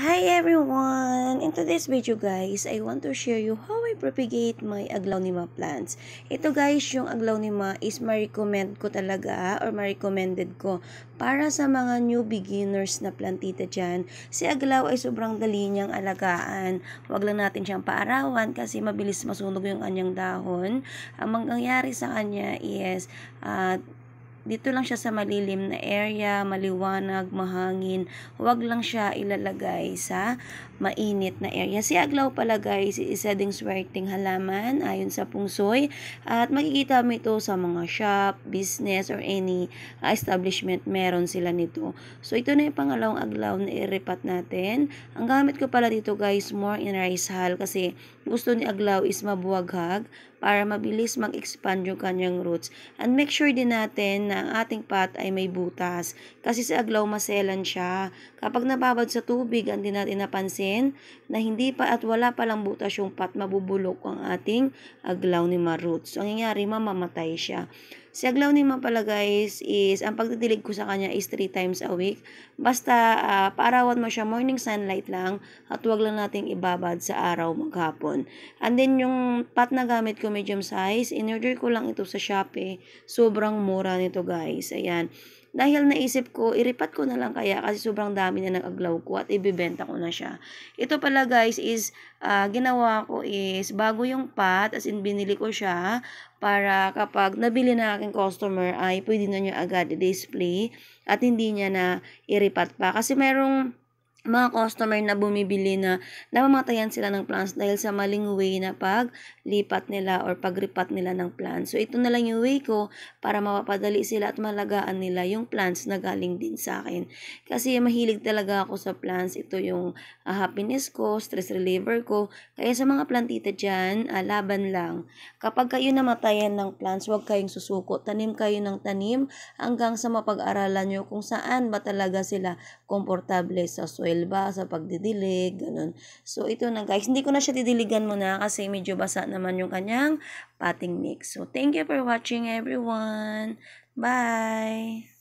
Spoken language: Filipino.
Hi everyone! In today's video guys, I want to share you how I propagate my aglaonema plants. Ito guys, yung aglaonema is ma-recommend ko talaga or ma-recommended ko para sa mga new beginners na plantita dyan. Si aglaw ay sobrang dali niyang alagaan. Huwag lang natin siyang paarawan kasi mabilis masunog yung kanyang dahon. Ang mangyayari sa kanya is dito lang siya sa malilim na area, maliwanag, mahangin. Huwag lang siya ilalagay sa mainit na area. Si aglaw pala guys, isa ding swerteng halaman ayon sa pungsoy. At makikita mo ito sa mga shop, business, or any establishment. Meron sila nito. So ito na yung pangalawang aglaw na iripat natin. Ang gamit ko pala dito guys, more in rice hull kasi gusto ni aglaw is mabuwaghag para mabilis mag-expand yung kanyang roots. And make sure din natin na ang ating pot ay may butas. Kasi sa aglaw maselan siya. Kapag nababad sa tubig, hindi natin napansin na hindi pa at wala palang butas yung pot, mabubulok ang ating aglaonema roots. So, ang nangyayari, mamamatay siya. Si aglaonema pala guys is, ang pagdidilig ko sa kanya is 3 times a week. Basta paarawan mo siya, morning sunlight lang at huwag lang nating ibabad sa araw maghapon. And then yung pot na gamit ko medium size, in-order ko lang ito sa Shopee. Sobrang mura nito guys. Ayan. Dahil naisip ko, iripat ko na lang kaya kasi sobrang dami na ng aglaw ko at ibibenta ko na siya. Ito pala guys is, ginawa ko is, bago yung pot, as in binili ko siya para kapag nabili na aking customer ay pwede na niya agad i-display at hindi niya na iripat pa. Kasi merong mga customer na bumibili na namamatayan sila ng plants dahil sa maling way na paglipat nila or pagripat nila ng plants. So, ito na lang yung way ko para mapapadali sila at malagaan nila yung plants na galing din sa akin. Kasi mahilig talaga ako sa plants. Ito yung happiness ko, stress reliever ko. Kaya sa mga plantita dyan, laban lang. Kapag kayo namatayan ng plants, huwag kayong susuko. Tanim kayo ng tanim hanggang sa mapag-aralan nyo kung saan ba talaga sila komportable sa soil ba, sa pagdidilig, ganun. So, ito na guys. Hindi ko na siya didiligan muna kasi medyo basa naman yung kanyang potting mix. So, thank you for watching everyone. Bye!